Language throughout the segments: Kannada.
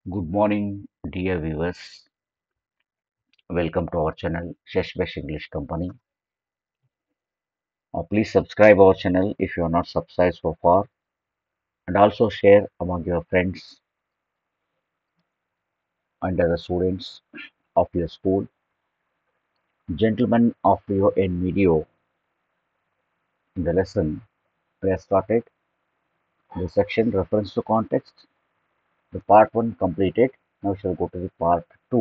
Good morning, dear viewers. Welcome to our channel, Sheshbesh English Company. Please subscribe our channel if you are not subscribed so far, and also share among your friends and other students of your school. Gentlemen of your end video, in the lesson we have started the section reference to context. The part 1 completed. Now we shall go to the part 2.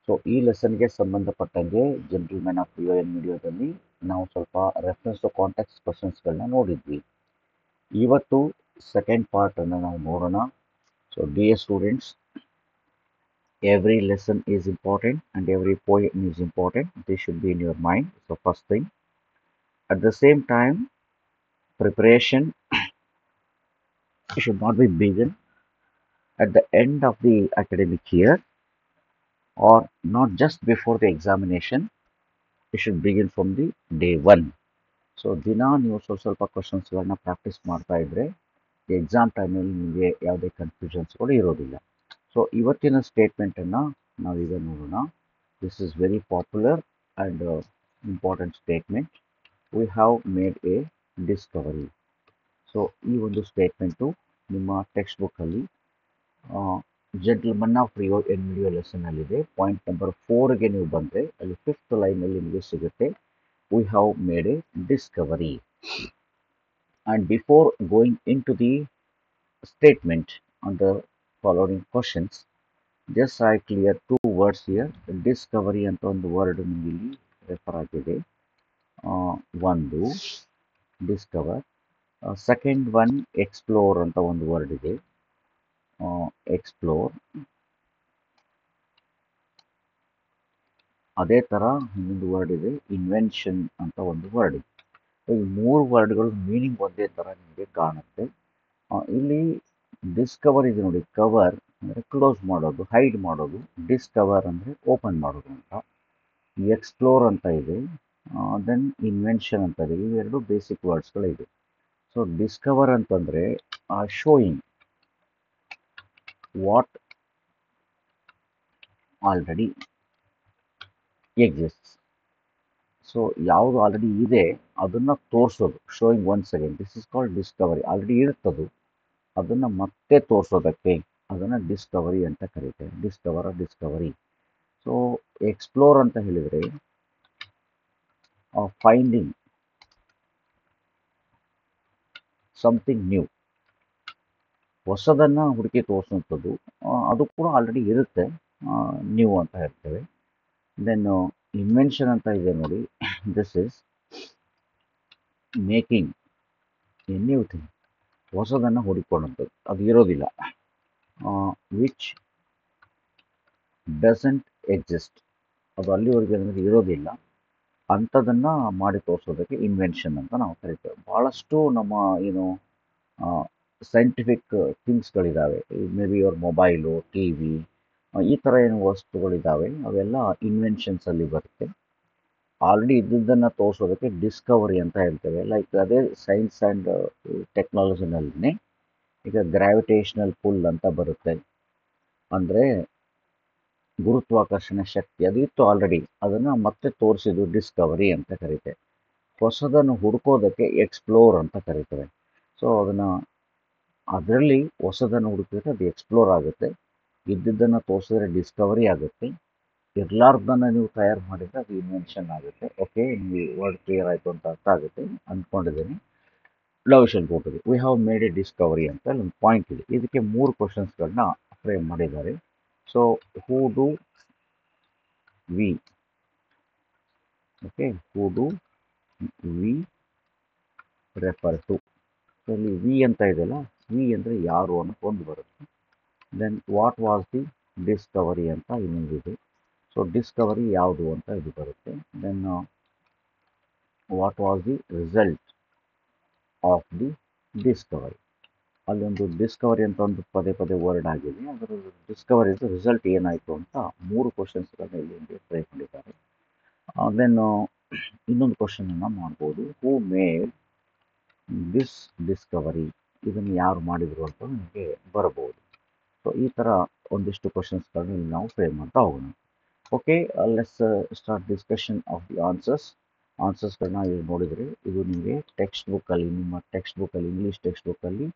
So ಈ ಲೆಸನ್ಗೆ ಸಂಬಂಧಪಟ್ಟಂಗೆ ಜೆಂಟಲ್ಮೆನ್ ಆಫ್ ಯು ಎನ್ ವಿಡಿಯೋದಲ್ಲಿ ನಾವು ಸ್ವಲ್ಪ ರೆಫರೆನ್ಸ್ ಟು ಕಾಂಟೆಕ್ಸ್ಟ್ ಕ್ವಶನ್ಸ್ಗಳನ್ನ ನೋಡಿದ್ವಿ. ಇವತ್ತು ಸೆಕೆಂಡ್ ಪಾರ್ಟ್ ಅನ್ನು ನಾವು ನೋಡೋಣ. So dear students, every lesson is important and every poem is important. This should be in your mind. So first thing, at the same time preparation should not be begun at the end of the academic year or not just before the examination. It should begin from the day one. So ದಿನ ನೀವು ಸ್ವಲ್ಪ ಕ್ವಶನ್ಸ್ಗಳನ್ನ ಪ್ರಾಕ್ಟೀಸ್ ಮಾಡ್ತಾ ಇದ್ರೆ ಎಕ್ಸಾಮ್ ಟೈಮಲ್ಲಿ ನಿಮಗೆ ಯಾವುದೇ ಕನ್ಫ್ಯೂಷನ್ಸ್ಗಳು ಇರೋದಿಲ್ಲ. ಸೊ ಇವತ್ತಿನ ಸ್ಟೇಟ್ಮೆಂಟನ್ನು ನಾವೀಗ ನೋಡೋಣ. This is very popular and important statement. We have made a discovery. So ಈ ಒಂದು ಸ್ಟೇಟ್ಮೆಂಟು ನಿಮ್ಮ ಟೆಕ್ಸ್ಟ್ ಬುಕ್ಕಲ್ಲಿ ಜೆಂಟಲ್ಮನ್ ಆಫ್ ರಿಯೋ ಎನ್ ವಿಡಿಯೋ ಲೆಸನ್ನಲ್ಲಿದೆ. ಪಾಯಿಂಟ್ ನಂಬರ್ 4ಗೆ ನೀವು ಬಂದರೆ ಅಲ್ಲಿ 5th ಲೈನಲ್ಲಿ ನಿಮಗೆ ಸಿಗುತ್ತೆ, we have made a discovery. And before going into the statement on the following questions, just I clear two words here. Discovery ಅಂತ ಒಂದು ವರ್ಡ್ ನಿಮಗೆ ಇಲ್ಲಿ ರೆಫರ್ ಆಗಿದೆ. ಒಂದು ಡಿಸ್ಕವರ್, ಸೆಕೆಂಡ್ ಒನ್ ಎಕ್ಸ್ಪ್ಲೋರ್ ಅಂತ ಒಂದು ವರ್ಡ್ ಇದೆ. ಎಕ್ಸ್ಪ್ಲೋರ್. ಅದೇ ಥರ ಇನ್ನೊಂದು ವರ್ಡ್ ಇದೆ, ಇನ್ವೆನ್ಷನ್ ಅಂತ ಒಂದು ವರ್ಡ್ ಇದೆ. ಈ ಮೂರು ವರ್ಡ್ಗಳು ಮೀನಿಂಗ್ ಒಂದೇ ಥರ ನಿಮಗೆ ಕಾಣುತ್ತೆ. ಇಲ್ಲಿ ಡಿಸ್ಕವರ್ ಇದೆ ನೋಡಿ. ಕವರ್ ಅಂದರೆ ಕ್ಲೋಸ್ ಮಾಡೋದು, ಹೈಡ್ ಮಾಡೋದು. ಡಿಸ್ಕವರ್ ಅಂದರೆ ಓಪನ್ ಮಾಡೋದು ಅಂತ. ಎಕ್ಸ್ಪ್ಲೋರ್ ಅಂತ ಇದೆ, ದೆನ್ ಇನ್ವೆನ್ಷನ್ ಅಂತ ಇದೆ. ಇವೆರಡು ಬೇಸಿಕ್ ವರ್ಡ್ಸ್ಗಳಿದೆ. ಸೊ ಡಿಸ್ಕವರ್ ಅಂತಂದರೆ showing what already exists. So ಯಾವುದು ಆಲ್ರೆಡಿ ಇದೆ ಅದನ್ನು ತೋರಿಸೋದು, showing once again. This is called discovery. Already ಇರುತ್ತದು, ಅದನ್ನು ಮತ್ತೆ ತೋರಿಸೋದಕ್ಕೆ ಅದನ್ನು ಡಿಸ್ಕವರಿ ಅಂತ ಕರೀತಾರೆ. ಡಿಸ್ಕವರಿ. ಸೊ ಎಕ್ಸ್ಪ್ಲೋರ್ ಅಂತ ಹೇಳಿದರೆ ಫೈಂಡಿಂಗ್ ಸಮಥಿಂಗ್ ನ್ಯೂ, ಹೊಸದನ್ನು ಹುಡುಕಿ ತೋರಿಸುವಂಥದ್ದು. ಅದು ಕೂಡ ಆಲ್ರೆಡಿ ಇರುತ್ತೆ, ನ್ಯೂ ಅಂತ ಹೇಳ್ತೇವೆ. ದೆನ್ ಇನ್ವೆನ್ಷನ್ ಅಂತ ಇದೆ ನೋಡಿ. This is making A new thing, ಹೊಸದನ್ನು ಹುಡುಕೊಳ್ಳುವಂಥದ್ದು, ಅದು ಇರೋದಿಲ್ಲ. ವಿಚ್ ಡಸಂಟ್ ಎಕ್ಸಿಸ್ಟ್, ಅದು ಅಲ್ಲಿವರೆಗೆ ಅಂದರೆ ಇರೋದಿಲ್ಲ, ಅಂಥದನ್ನು ಮಾಡಿ ತೋರಿಸೋದಕ್ಕೆ ಇನ್ವೆನ್ಷನ್ ಅಂತ ನಾವು ಕರಿತೇವೆ. ಭಾಳಷ್ಟು ನಮ್ಮ ಏನು ಸೈಂಟಿಫಿಕ್ ಥಿಂಗ್ಸ್ಗಳಿದ್ದಾವೆ. Maybe your mobile, T V, ಈ ಥರ ಏನು ವಸ್ತುಗಳಿದ್ದಾವೆ ಅವೆಲ್ಲ ಇನ್ವೆನ್ಷನ್ಸಲ್ಲಿ ಬರುತ್ತೆ. ಆಲ್ರೆಡಿ ಇದ್ದದ್ದನ್ನು ತೋರಿಸೋದಕ್ಕೆ ಡಿಸ್ಕವರಿ ಅಂತ ಹೇಳ್ತೇವೆ. ಲೈಕ್ ಅದೇ ಸೈನ್ಸ್ ಆ್ಯಂಡ್ ಟೆಕ್ನಾಲಜಿನಲ್ಲಿನೇ ಈಗ ಗ್ರಾವಿಟೇಷನಲ್ ಪುಲ್ ಅಂತ ಬರುತ್ತೆ. ಅಂದರೆ ಗುರುತ್ವಾಕರ್ಷಣೆ ಶಕ್ತಿ, ಅದು ಇತ್ತು ಆಲ್ರೆಡಿ, ಅದನ್ನು ಮತ್ತೆ ತೋರಿಸಿದ್ದು ಡಿಸ್ಕವರಿ ಅಂತ ಕರೀತೇವೆ. ಹೊಸದನ್ನು ಹುಡುಕೋದಕ್ಕೆ ಎಕ್ಸ್ಪ್ಲೋರ್ ಅಂತ ಕರೀತಾರೆ. ಸೊ ಅದರಲ್ಲಿ ಹೊಸದನ್ನು ಹುಡುಕಿದ್ರೆ ಅದು ಎಕ್ಸ್ಪ್ಲೋರ್ ಆಗುತ್ತೆ, ಇದ್ದಿದ್ದನ್ನು ತೋರಿಸಿದ್ರೆ ಡಿಸ್ಕವರಿ ಆಗುತ್ತೆ, ಇರಲಾರ್ದನ್ನು ನೀವು ತಯಾರು ಮಾಡಿದರೆ ಅದು ಇನ್ವೆನ್ಷನ್ ಆಗುತ್ತೆ. ಓಕೆ, ನಿಮಗೆ ವರ್ಡ್ ಕ್ಲಿಯರ್ ಆಯಿತು ಅಂತ ಅರ್ಥ ಆಗುತ್ತೆ ಅಂದ್ಕೊಂಡಿದ್ದೀನಿ. ನಾವು shall go to the we have made a discovery ಅಂತ ಒಂದು ಪಾಯಿಂಟ್ ಇದೆ. ಇದಕ್ಕೆ 3 ಕ್ವಶನ್ಸ್ಗಳನ್ನ ಫ್ರೇಮ್ ಮಾಡಿದ್ದಾರೆ. So who do we, okay, who do we refer to. So ಇಲ್ಲಿ ವಿ ಅಂತ ಇದೆಯಲ್ಲ, ವಿ ಅಂದರೆ ಯಾರು ಅನ್ನೋ ಒಂದು ಬರುತ್ತೆ. Then what was the discovery ಅಂತ ಇನ್ನೊಂದಿದೆ. ಸೊ ಡಿಸ್ಕವರಿ ಯಾವುದು ಅಂತ ಇದು ಬರುತ್ತೆ. Then what was the result of the discovery. ಅಲ್ಲೊಂದು ಡಿಸ್ಕವರಿ ಅಂತ ಒಂದು ಪದೇ ಪದೇ ವರ್ಡ್ ಆಗಿದೆ, ಅದರ ಡಿಸ್ಕವರಿ ರಿಸಲ್ಟ್ ಏನಾಯಿತು ಅಂತ 3 ಕ್ವಶನ್ಸ್ಗಳನ್ನ ಇಲ್ಲಿ ಟ್ರೈ ಮಾಡಿದ್ದಾರೆ. ದೆನ್ ಇನ್ನೊಂದು ಕ್ವಶನನ್ನು ಮಾಡ್ಬೋದು, ಹೂ ಮೇಡ್ ದಿಸ್ ಡಿಸ್ಕವರಿ, ಇದನ್ನು ಯಾರು ಮಾಡಿದರು ಅಂತ ನಿಮಗೆ ಬರಬಹುದು. ಸೊ ಈ ಥರ ಒಂದಿಷ್ಟು ಕ್ವಶನ್ಸ್ಗಳನ್ನ ಇಲ್ಲಿ ನಾವು ಫ್ರೇಮ್ ಮಾಡ್ತಾ ಹೋಗೋಣ. Okay, let's start discussion of the ಆನ್ಸರ್ಸ್ಗಳನ್ನ ಇಲ್ಲಿ ನೋಡಿದರೆ ಇದು ನಿಮಗೆ ನಿಮ್ಮ ಟೆಕ್ಸ್ಟ್ ಬುಕ್ಕಲ್ಲಿ ಇಂಗ್ಲೀಷ್ ಟೆಕ್ಸ್ಟ್ ಬುಕ್ಕಲ್ಲಿ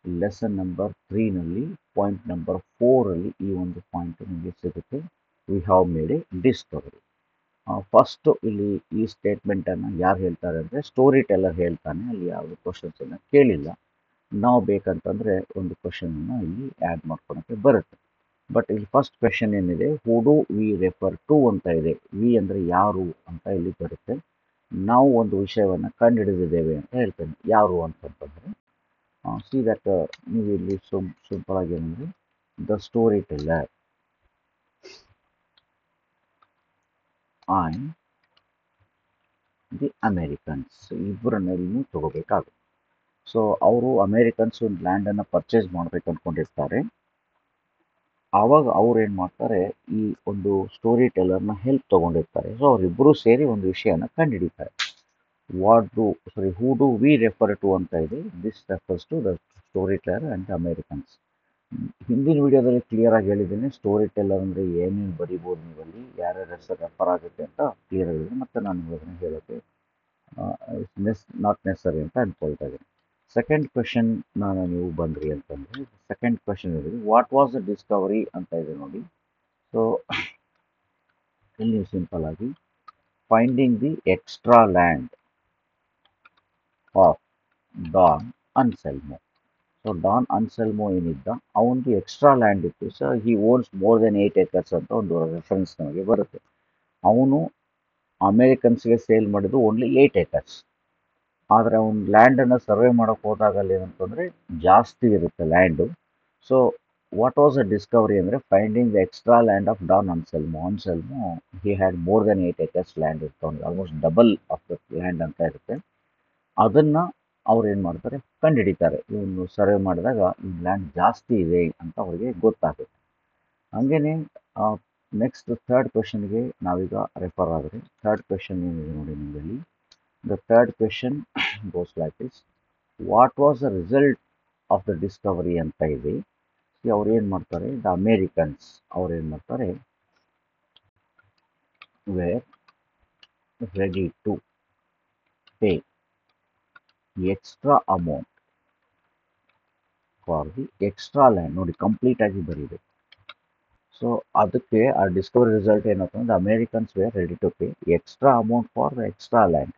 ಲೆಸನ್ ನಂಬರ್ 3ನಲ್ಲಿ ಪಾಯಿಂಟ್ ನಂಬರ್ 4ಅಲ್ಲಿ ಈ ಒಂದು ಪಾಯಿಂಟ್ ನಿಮಗೆ ಸಿಗುತ್ತೆ. We have made a discovery. First ಇಲ್ಲಿ ಈ ಸ್ಟೇಟ್ಮೆಂಟನ್ನು ಯಾರು ಹೇಳ್ತಾರೆ ಅಂದರೆ ಸ್ಟೋರಿ ಟೆಲ್ಲರ್ ಹೇಳ್ತಾನೆ. ಅಲ್ಲಿ ಯಾವ ಕ್ವಶನ್ಸನ್ನು ಕೇಳಿಲ್ಲ. ನಾವು ಬೇಕಂತಂದರೆ ಒಂದು ಕ್ವಶನನ್ನು ಇಲ್ಲಿ ಆ್ಯಡ್ ಮಾಡ್ಕೊಳಕ್ಕೆ ಬರುತ್ತೆ. ಬಟ್ ಇಲ್ಲಿ ಫಸ್ಟ್ ಕ್ವೆಶನ್ ಏನಿದೆ, who do we refer to ಅಂತ ಇದೆ. ವಿ ಅಂದರೆ ಯಾರು ಅಂತ ಇಲ್ಲಿ ಬರುತ್ತೆ. ನಾವು ಒಂದು ವಿಷಯವನ್ನು ಕಂಡುಹಿಡಿದಿದ್ದೇವೆ ಅಂತ ಹೇಳ್ತೇನೆ. ಯಾರು ಅಂತಂತಂದರೆ ಸಿ ದಟ್ ನೀವು ಇಲ್ಲಿ ಸಿಂಪಲ್ ಆಗಿ ಏನಂದರೆ the story teller and the Americans ಇಬ್ಬರನ್ನ ನೀವು ತಗೋಬೇಕಾಗುತ್ತೆ. ಸೊ ಅವರು ಅಮೇರಿಕನ್ಸ್ ಒಂದು ಲ್ಯಾಂಡನ್ನು ಪರ್ಚೇಸ್ ಮಾಡಬೇಕು ಅಂದ್ಕೊಂಡಿರ್ತಾರೆ. ಆವಾಗ ಅವ್ರು ಏನು ಮಾಡ್ತಾರೆ, ಈ ಒಂದು ಸ್ಟೋರಿ ಟೆಲ್ಲರ್ನ ಹೆಲ್ಪ್ ತೊಗೊಂಡಿರ್ತಾರೆ. ಸೊ ಅವರಿಬ್ಬರು ಸೇರಿ ಒಂದು ವಿಷಯನ ಕಂಡುಹಿಡಿತಾರೆ. Who do we refer to ಅಂತ ಇದೆ. This refers to the story teller and the Americans. ಹಿಂದಿನ ವಿಡಿಯೋದಲ್ಲಿ ಕ್ಲಿಯರ್ ಆಗಿ ಹೇಳಿದ್ದೇನೆ ಸ್ಟೋರಿ ಟೆಲ್ಲರ್ ಅಂದರೆ ಏನೇನು ಬರಿಬೋದು, ನೀವಲ್ಲಿ ಯಾರ್ಯಾರ ಹೆಸರು ರೆಫರ್ ಆಗುತ್ತೆ ಅಂತ ಕ್ಲಿಯರ್ ಆಗಿದೆ. ಮತ್ತು ನಾನು ಅದನ್ನು ಹೇಳೋಕ್ಕೆ ನಾಟ್ ನೆಸರಿ ಅಂತ ಅಂದ್ಕೊಳ್ತಾ ಇದ್ದೀನಿ. ಸೆಕೆಂಡ್ ಕ್ವೆಶನ್ ನೀವು ಬಂದ್ರಿ ಅಂತಂದರೆ ಸೆಕೆಂಡ್ ಕ್ವೆಶನ್ ಇದೆ, ವಾಟ್ ವಾಸ್ ದ ಡಿಸ್ಕವರಿ ಅಂತ ಇದೆ ನೋಡಿ. ಸೊ ಇಲ್ಲಿ ನೀವು ಸಿಂಪಲ್ ಆಗಿ finding the extra land of Don Anselmo. So Don Anselmo ಏನಿದ್ದ ಅವನದು ಎಕ್ಸ್ಟ್ರಾ ಲ್ಯಾಂಡ್ ಇತ್ತು. So he owns more than 8 acres ಅಂತ ಒಂದು ರೆಫರೆನ್ಸ್ ನಮಗೆ ಬರುತ್ತೆ. ಅವನು ಅಮೇರಿಕನ್ಸ್ಗೆ ಸೇಲ್ ಮಾಡಿದ್ದು ಓನ್ಲಿ 8 acres. ಆದರೆ ಅವ್ನು ಲ್ಯಾಂಡನ್ನು ಸರ್ವೆ ಮಾಡೋಕ್ಕೆ ಹೋದಾಗಲ್ಲಿ ಏನಂತಂದರೆ ಜಾಸ್ತಿ ಇರುತ್ತೆ land. So what was a discovery ಅಂದರೆ finding the extra land of Don Anselmo he had more than 8 acres land ಇತ್ತು. ಅವ್ನಿಗೆ almost double of the land ಅಂತ ಇರುತ್ತೆ. ಅದನ್ನು ಅವ್ರು ಏನು ಮಾಡ್ತಾರೆ, ಕಂಡುಹಿಡಿತಾರೆ. ಇವನು ಸರ್ವೆ ಮಾಡಿದಾಗ ಈ ಲ್ಯಾಂಡ್ ಜಾಸ್ತಿ ಇದೆ ಅಂತ ಅವ್ರಿಗೆ ಗೊತ್ತಾಗುತ್ತೆ. ಹಾಗೆಯೇ ನೆಕ್ಸ್ಟ್ ಥರ್ಡ್ ಕ್ವೆಶನ್ಗೆ ನಾವೀಗ ರೆಫರ್ ಆದರೆ ಥರ್ಡ್ ಕ್ವೆಶನ್ ಏನಿದೆ ನೋಡಿ ನಿಮ್ಮಲ್ಲಿ. The third question goes like this, what was the result of the discovery ಅಂತ ಇದೆ. ಅವ್ರು ಏನು ಮಾಡ್ತಾರೆ, ದ ಅಮೇರಿಕನ್ಸ್ ಅವ್ರು ಏನು ಮಾಡ್ತಾರೆ, were ready to pay extra amount for the extra land. ನೋಡಿ ಕಂಪ್ಲೀಟ್ ಆಗಿ ಬರೀಬೇಕು. ಸೊ ಅದಕ್ಕೆ ಆ ಡಿಸ್ಕವರಿ ರಿಸಲ್ಟ್ ಏನಂತಂದ್ರೆ Americans were ready to pay extra amount for the extra land.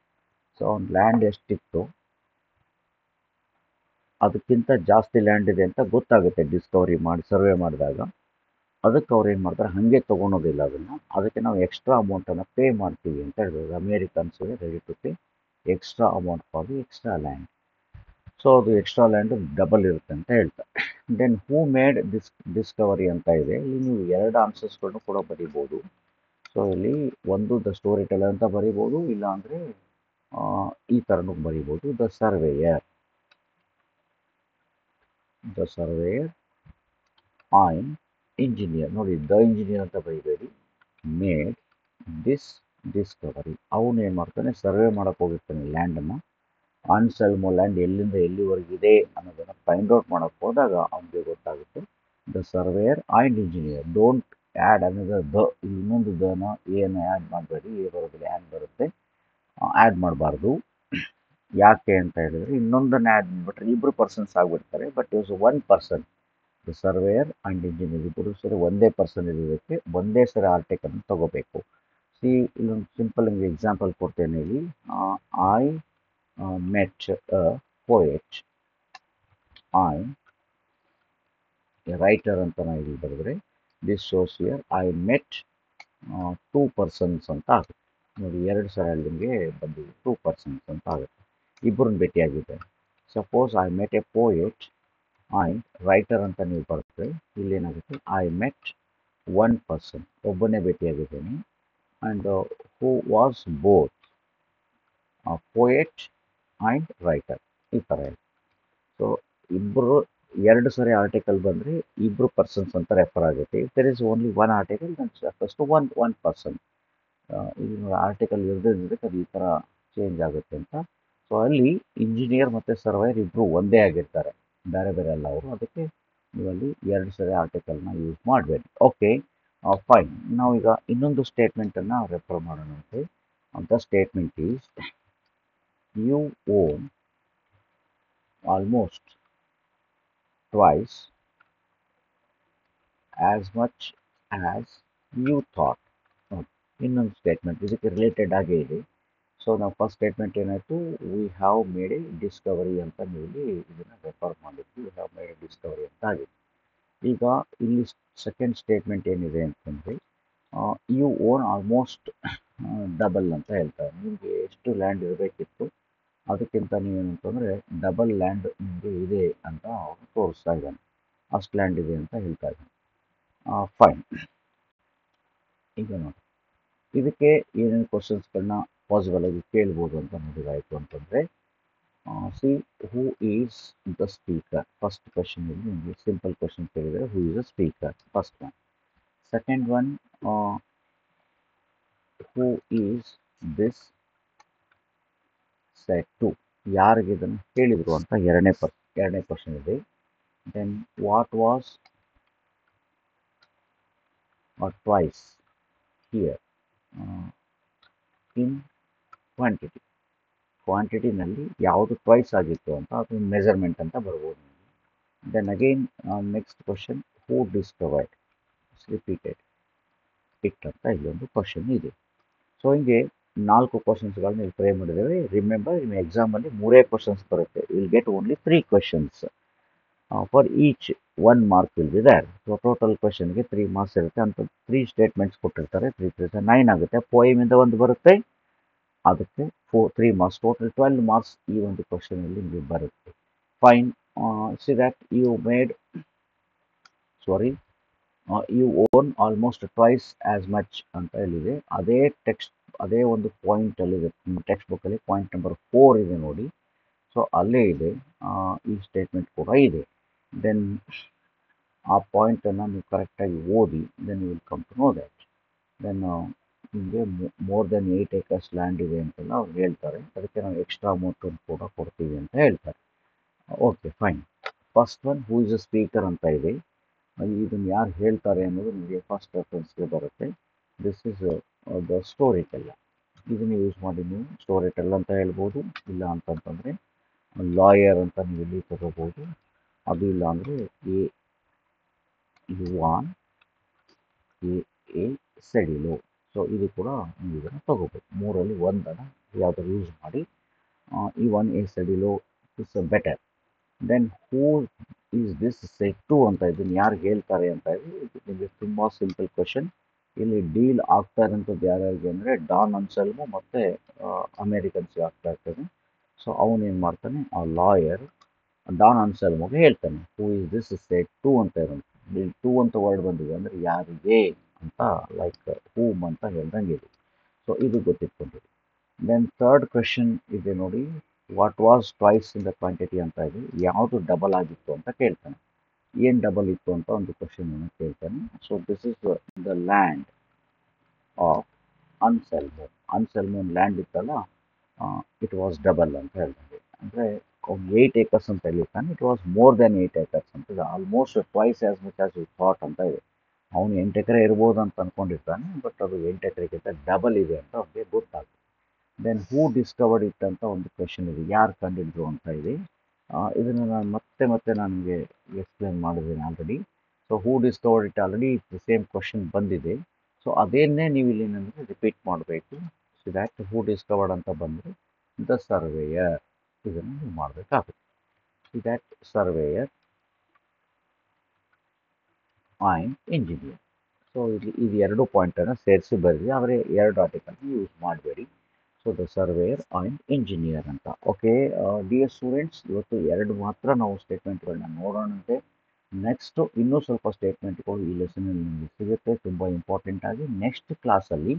So ಅವ್ನ ಲ್ಯಾಂಡ್ ಎಷ್ಟಿತ್ತು ಅದಕ್ಕಿಂತ ಜಾಸ್ತಿ ಲ್ಯಾಂಡ್ ಇದೆ ಅಂತ ಗೊತ್ತಾಗುತ್ತೆ ಡಿಸ್ಕವರಿ ಮಾಡಿ ಸರ್ವೆ ಮಾಡಿದಾಗ. ಅದಕ್ಕೆ ಅವ್ರು ಏನು ಮಾಡ್ತಾರೆ, ಹಾಗೆ ತೊಗೊಳೋದಿಲ್ಲ ಅದಕ್ಕೆ ನಾವು ಎಕ್ಸ್ಟ್ರಾ ಅಮೌಂಟನ್ನು ಪೇ ಮಾಡ್ತೀವಿ ಅಂತ ಹೇಳ್ಬೋದು. Americans were ready to pay extra amount for the extra land. So ಅದು ಎಕ್ಸ್ಟ್ರಾ ಲ್ಯಾಂಡು ಡಬಲ್ ಇರುತ್ತೆ ಅಂತ ಹೇಳ್ತಾರೆ. ದೆನ್ ಹೂ ಮೇಡ್ ಡಿಸ್ಕವರಿ ಅಂತ ಇದೆ. ಇಲ್ಲಿ ನೀವು 2 ಆನ್ಸರ್ಸ್ಗಳನ್ನು ಕೂಡ ಬರೀಬೋದು. ಸೊ ಇಲ್ಲಿ ಒಂದು ದ ಸ್ಟೋರಿ ಟೆಲ್ಲರ್ ಅಂತ ಬರೀಬೋದು, ಇಲ್ಲ ಅಂದರೆ ಈ ಥರನೂ ಬರೀಬೋದು. The surveyor and engineer. ನೋಡಿ ದ ಇಂಜಿನಿಯರ್ ಅಂತ ಬರೀಬೇಡಿ, ಮೇಡ್ ದಿಸ್ ಡಿಸ್ಕವರಿ. ಅವನು ಏನು ಮಾಡ್ತಾನೆ, ಸರ್ವೆ ಮಾಡೋಕ್ಕೆ ಹೋಗಿರ್ತಾನೆ ಲ್ಯಾಂಡನ್ನು. ಅನ್ಸೆಲ್ಮೋ ಲ್ಯಾಂಡ್ ಎಲ್ಲಿಂದ ಎಲ್ಲಿವರೆಗಿದೆ ಅನ್ನೋದನ್ನು ಫೈಂಡ್ ಔಟ್ ಮಾಡೋಕ್ಕೆ ಹೋದಾಗ ಅವನಿಗೆ ಗೊತ್ತಾಗುತ್ತೆ. The surveyor and engineer. Don't add ಅನ್ನೋದು ದ, ಇನ್ನೊಂದು ದನ ಏನು ಆ್ಯಡ್ ಮಾಡಬೇಡಿ, ಎ ಬರೋದಿಲ್ಲ ಆ್ಯಡ್ ಬರುತ್ತೆ, ಆ್ಯಡ್ ಮಾಡಬಾರ್ದು. ಯಾಕೆ ಅಂತ ಹೇಳಿದ್ರೆ ಇನ್ನೊಂದನ್ನು ಆ್ಯಡ್ ಮಾಡಿಬಿಟ್ರೆ ಇಬ್ಬರು ಪರ್ಸನ್ಸ್ ಆಗಿಬಿಡ್ತಾರೆ. But is one person. The surveyor and engineer ಇಬ್ಬರು ಸರಿ ಒಂದೇ ಪರ್ಸನ್ ಇರೋದಕ್ಕೆ ಒಂದೇ ಸರಿ ಆರ್ಟಿಕಲ್ನ ತಗೋಬೇಕು. ಇಲ್ಲೊಂದು ಸಿಂಪಲ್ ನಿಮಗೆ ಎಕ್ಸಾಂಪಲ್ ಕೊಡ್ತೇನೆ ಇಲ್ಲಿ. I met a poet and a writer ಅಂತ ನಾವು ಇಲ್ಲಿ ಬರೆದ್ರೆ this shows here I met 2 persons ಅಂತ ಆಗುತ್ತೆ. ನೋಡಿ 2 ಸಲ ನಿಮಗೆ ಬಂದಿದೆ 2 persons ಅಂತ ಆಗುತ್ತೆ. ಇಬ್ಬರನ್ನ ಭೇಟಿಯಾಗಿದ್ದಾರೆ. Suppose I met a poet and writer ಅಂತ ನೀವು ಬರೆದ್ರೆ ಇಲ್ಲಿ ಏನಾಗುತ್ತೆ, ಐ ಮೆಟ್ 1 person, ಒಬ್ಬನೇ ಭೇಟಿಯಾಗಿದ್ದೇನೆ. And who was both poet and writer, ಈ ಥರ ಇದೆ. ಸೊ ಇಬ್ಬರು 2 ಸರಿ ಆರ್ಟಿಕಲ್ ಬಂದರೆ ಇಬ್ಬರು ಪರ್ಸನ್ಸ್ ಅಂತ ರೆಫರ್ ಆಗುತ್ತೆ. If there is only one article then refers to one person. ಇಲ್ಲಿ ಆರ್ಟಿಕಲ್ ಇರೋದ್ರಿಂದ ಅದು ಈ ಥರ ಚೇಂಜ್ ಆಗುತ್ತೆ ಅಂತ. ಸೊ ಅಲ್ಲಿ ಇಂಜಿನಿಯರ್ ಮತ್ತು ಸರ್ವೇಯರ್ ಇಬ್ಬರು ಒಂದೇ ಆಗಿರ್ತಾರೆ, ಬೇರೆ ಬೇರೆ ಅಲ್ಲ ಅವರು. ಅದಕ್ಕೆ ನೀವಲ್ಲಿ 2 ಸರಿ ಆರ್ಟಿಕಲ್ನ ಯೂಸ್ ಮಾಡಬೇಡಿ. Okay, fine. ನಾವೀಗ ಇನ್ನೊಂದು ಸ್ಟೇಟ್ಮೆಂಟನ್ನು ರೆಫರ್ ಮಾಡೋಣಂತೆ. The statement is you own almost twice as much as you thought. ಇನ್ನೊಂದು ಸ್ಟೇಟ್ಮೆಂಟ್ ಇದಕ್ಕೆ ರಿಲೇಟೆಡ್ ಆಗೇ ಇದೆ. ಸೊ ನಾವು ಫಸ್ಟ್ ಸ್ಟೇಟ್ಮೆಂಟ್ ಏನಾಯಿತು, we have made a discovery ಅಂತ ನೀವು ಇದನ್ನು ರೆಫರ್ ಮಾಡಿದ್ವಿ. We have made a discovery ಅಂತ ಆಗಿದೆ. ಈಗ ಇಲ್ಲಿ ಸೆಕೆಂಡ್ ಸ್ಟೇಟ್ಮೆಂಟ್ ಏನಿದೆ ಅಂತಂದರೆ, ಯು ಓನ್ ಆಲ್ಮೋಸ್ಟ್ ಡಬಲ್ ಅಂತ ಹೇಳ್ತಾರೆ. ನಿಮಗೆ ಎಷ್ಟು ಲ್ಯಾಂಡ್ ಇರಬೇಕಿತ್ತು ಅದಕ್ಕಿಂತ ನೀವೇನಂತಂದರೆ ಡಬಲ್ ಲ್ಯಾಂಡ್ ನಿಮಗೆ ಇದೆ ಅಂತ ಅವರು ತೋರಿಸ್ತಾ ಇದ್ದಾನೆ. ಅಷ್ಟು ಲ್ಯಾಂಡ್ ಇದೆ ಅಂತ ಹೇಳ್ತಾ ಇದ್ದಾನೆ. ಫೈನ್. ಈಗ ನೋಡಿ, ಇದಕ್ಕೆ ಏನೇನು ಕ್ವಶನ್ಸ್ಗಳನ್ನ ಪಾಸಿಬಲ್ ಆಗಿ ಕೇಳ್ಬೋದು ಅಂತ ನೋಡಿದಾಯಿತು ಅಂತಂದರೆ, see who is the speaker. First question ಇಲ್ಲಿ ನಿಮಗೆ ಸಿಂಪಲ್ ಕ್ವಶನ್ ಕೇಳಿದರೆ who is the speaker, first one. Second one, who is this set to. ಯಾರಿಗೆ ಇದನ್ನು ಹೇಳಿದರು ಅಂತ ಎರಡನೇ ಕ್ವಶನ್ ಇದೆ. Then what was twice here in quantity. ಕ್ವಾಂಟಿಟಿನಲ್ಲಿ ಯಾವುದು ಟ್ವೈಸ್ ಆಗಿತ್ತು ಅಂತ ಅದು ಮೆಜರ್ಮೆಂಟ್ ಅಂತ ಬರ್ಬೋದು. Then again next question, who discovered repeated it ಅಂತ ಇಲ್ಲೊಂದು ಕ್ವಶನ್ ಇದೆ. ಸೊ ಹಿಂಗೆ 4 ಕ್ವಶನ್ಸ್ಗಳನ್ನ ಇಲ್ಲಿ ಟ್ರೈ ಮಾಡಿದ್ದೇವೆ. ರಿಮೆಂಬರ್, ನಿಮ್ಮ ಎಕ್ಸಾಮಲ್ಲಿ 3 ಕ್ವಶನ್ಸ್ ಬರುತ್ತೆ. Will get only 3 questions for each 1 mark will be there. So total ಕ್ವಶನ್ಗೆ 3 ಮಾರ್ಕ್ಸ್ ಇರುತ್ತೆ ಅಂತ 3 ಸ್ಟೇಟ್ಮೆಂಟ್ಸ್ ಕೊಟ್ಟಿರ್ತಾರೆ. 3 3 9 ಆಗುತ್ತೆ. ಪೋಯಮಿಂದ ಒಂದು ಬರುತ್ತೆ, ಅದಕ್ಕೆ 3 ಮಾರ್ಕ್ಸ್, ಟೋಟಲ್ 12 ಮಾರ್ಕ್ಸ್ ಈ ಒಂದು ಕ್ವಶನಲ್ಲಿ ನಿಮಗೆ ಬರುತ್ತೆ. Fine. See that you made you own almost twice as much ಅಂತ ಹೇಳಿದೆ. ಅದೇ ಒಂದು ಪಾಯಿಂಟಲ್ಲಿದೆ ಟೆಕ್ಸ್ಟ್ ಬುಕ್ಕಲ್ಲಿ. ಪಾಯಿಂಟ್ ನಂಬರ್ 4 ಇದೆ ನೋಡಿ. ಸೊ ಅಲ್ಲೇ ಇದೆ, ಈ ಸ್ಟೇಟ್ಮೆಂಟ್ ಕೂಡ ಇದೆ. ದೆನ್ ಆ ಪಾಯಿಂಟನ್ನು ನೀವು ಕರೆಕ್ಟಾಗಿ ಓದಿ, then you will come to know that. Then ನಿಮಗೆ ಮೋರ್ ದೆನ್ 8 acres ಲ್ಯಾಂಡ್ ಇದೆ ಅಂತೆಲ್ಲ ಅವ್ರು ಹೇಳ್ತಾರೆ. ಅದಕ್ಕೆ ನಾವು ಎಕ್ಸ್ಟ್ರಾ ಅಮೌಂಟನ್ನು ಕೂಡ ಕೊಡ್ತೀವಿ ಅಂತ ಹೇಳ್ತಾರೆ. Okay, fine. First one, who is a speaker ಅಂತ ಇದೆ. ಇದನ್ನು ಯಾರು ಹೇಳ್ತಾರೆ ಅನ್ನೋದು ನಿಮಗೆ ಫಸ್ಟ್ ರೆಫರೆನ್ಸ್ಗೆ ಬರುತ್ತೆ. This is the story teller. ಇದನ್ನು ಯೂಸ್ ಮಾಡಿ ನೀವು ಸ್ಟೋರಿ ಟೆಲ್ ಅಂತ ಹೇಳ್ಬೋದು. ಇಲ್ಲ ಅಂತಂತಂದರೆ ಲಾಯರ್ ಅಂತ ನೀವು ಇಲ್ಲಿ ತಗೋಬೋದು. ಅದು ಇಲ್ಲ ಅಂದರೆ ಯುವಾನ್ ಎ ಸೆಡಿಲೋ. ಸೊ ಇದು ಕೂಡ ನೀವು ಇದನ್ನು ತಗೋಬೋದು. 3ರಲ್ಲಿ ಒಂದನ್ನು ಯಾವುದಾದ್ರು ಯೂಸ್ ಮಾಡಿ. Juan A Sedillo is better. Then who is this set to ಅಂತ ಇದನ್ನು ಯಾರು ಹೇಳ್ತಾರೆ ಅಂತ ಇದೆ. ಇದು ನಿಮಗೆ ತುಂಬ ಸಿಂಪಲ್ ಕ್ವಶನ್. ಇಲ್ಲಿ ಡೀಲ್ ಆಗ್ತಾ ಇರೋಂಥದ್ದು ಯಾರ್ಯಾರಿಗೆ ಅಂದರೆ ಡಾನ್ ಅನ್ಸೆಲ್ಮೋ ಮತ್ತು ಅಮೇರಿಕನ್ಸ್ಗೆ ಆಗ್ತಾ ಇರ್ತದೆ. ಸೊ ಅವನೇನು ಮಾಡ್ತಾನೆ, ಆ ಲಾಯರ್ ಡಾನ್ ಅನ್ಸೆಲ್ಮೋಗೆ ಹೇಳ್ತಾನೆ, who is this set to ಅಂತ ಇರೋದು. ಇಲ್ಲಿ ಟು ಅಂತ ವರ್ಡ್ ಬಂದಿದೆ ಅಂದರೆ ಯಾರಿಗೆ ಅಂತ, ಲೈಕ್ ಹೂಮ್ ಅಂತ ಹೇಳ್ದಂಗೆ ಇದೆ. ಸೊ ಇದು ಗೊತ್ತಿಟ್ಕೊಂಡಿದೆ. ದೆನ್ ಥರ್ಡ್ ಕ್ವೆಶನ್ ಇದೆ ನೋಡಿ, what was twice in the quantity ಅಂತ ಇದೆ. ಯಾವುದು ಡಬಲ್ ಆಗಿತ್ತು ಅಂತ ಕೇಳ್ತಾನೆ. ಏನು ಡಬಲ್ ಇತ್ತು ಅಂತ ಒಂದು ಕ್ವಶನನ್ನು ಕೇಳ್ತಾನೆ. So this is the land of Anselmo. ಅನ್ಸೆಲ್ಮೋನ್ ಲ್ಯಾಂಡ್ ಇತ್ತಲ್ಲ, ಇಟ್ ವಾಸ್ ಡಬಲ್ ಅಂತ ಹೇಳ್ತಾರೆ. ಅಂದರೆ ಅವ್ನು 8 acres ಅಂತ ಹೇಳಿರ್ತಾನೆ. It was more than 8 acres ಅಂತ ಇದೆ. Almost twice as much as you thought ಅಂತ ಇದೆ. ಅವನು 8 ಎಕರೆ ಇರ್ಬೋದು ಅಂತ ಅಂದ್ಕೊಂಡಿರ್ತಾನೆ, ಬಟ್ ಅದು 8 ಎಕರೆಗಿಂತ ಡಬಲ್ ಇದೆ ಅಂತ ಅವ್ರಿಗೆ ಗೊತ್ತಾಗುತ್ತೆ. ದೆನ್ ಹೂ ಡಿಸ್ಕವರ್ಡ್ ಇಟ್ ಅಂತ ಒಂದು ಕ್ವೆಶನ್ ಇದೆ, ಯಾರು ಕಂಡಿದ್ರು ಅಂತ ಇದೆ. ಇದನ್ನು ನಾನು ಮತ್ತೆ ನನಗೆ ಎಕ್ಸ್ಪ್ಲೇನ್ ಮಾಡಿದ್ದೀನಿ already. So who discovered it already same question ಬಂದಿದೆ. ಸೊ ಅದೇನೇ ನೀವು ಇಲ್ಲಿ ನನಗೆ ರಿಪೀಟ್ ಮಾಡಬೇಕು. ಸೊ ದ್ಯಾಟ್ ಹೂ ಡಿಸ್ಕವರ್ಡ್ ಅಂತ ಬಂದರೆ ದ ಸರ್ವೇಯರ್, ಇದನ್ನು ನೀವು ಮಾಡಬೇಕಾಗುತ್ತೆ. So that surveyor and engineer. So ಇದು 2 ಪಾಯಿಂಟನ್ನು ಸೇರಿಸಿ ಬರೆದಿ, ಆದರೆ 2 ಆರ್ಟಿಕಲ್ನ ಯೂಸ್ ಮಾಡಬೇಡಿ. So the surveyor and engineer ಅಂತ. ಓಕೆ ಡಿಯರ್ ಸ್ಟೂಡೆಂಟ್ಸ್, ಇವತ್ತು 2 ಮಾತ್ರ ನಾವು ಸ್ಟೇಟ್ಮೆಂಟ್ಗಳನ್ನ ನೋಡೋಣಂತೆ. ನೆಕ್ಸ್ಟು ಇನ್ನೂ ಸ್ವಲ್ಪ ಸ್ಟೇಟ್ಮೆಂಟ್ಗಳು ಈ ಲೆಸನಲ್ಲಿ ನಿಮಗೆ ಸಿಗುತ್ತೆ, ತುಂಬ ಇಂಪಾರ್ಟೆಂಟ್ ಆಗಿ. ನೆಕ್ಸ್ಟ್ ಕ್ಲಾಸಲ್ಲಿ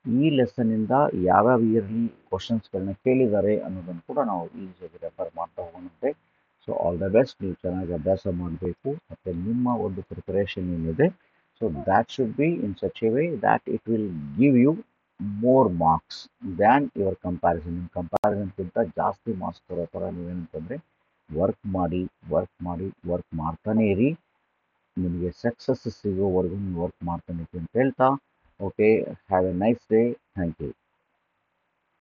ಈ ಲೆಸನ್ನಿಂದ ಯಾವ್ಯಾವ ಇಯರ್ಲಿ ಕ್ವಶನ್ಸ್ಗಳನ್ನ ಕೇಳಿದ್ದಾರೆ ಅನ್ನೋದನ್ನು ಕೂಡ ನಾವು ಈಸಿಯಾಗಿ ರೆಫರ್ ಮಾಡ್ತಾ ಹೋಗೋಣಂತೆ. So all the best. ನೀವು ಚೆನ್ನಾಗಿ ಅಭ್ಯಾಸ ಮಾಡಬೇಕು, ಮತ್ತು ನಿಮ್ಮ ಒಂದು ಪ್ರಿಪರೇಷನ್ ಏನಿದೆ, so that should be in such a way that it will give you more marks than your comparison. ನಿಮ್ಮ ಕಂಪ್ಯಾರಿಸನ್ಗಿಂತ ಜಾಸ್ತಿ ಮಾರ್ಕ್ಸ್ ಕೊಡೋ ಥರ ನೀವೇನಂತಂದರೆ ವರ್ಕ್ ಮಾಡ್ತಾನೇ ಇರಿ. ನಿಮಗೆ ಸಕ್ಸಸ್ ಸಿಗೋವರೆಗೂ ನೀವು ವರ್ಕ್ ಮಾಡ್ತಾನೆ ಅಂತ ಹೇಳ್ತಾ okay have a nice day thank you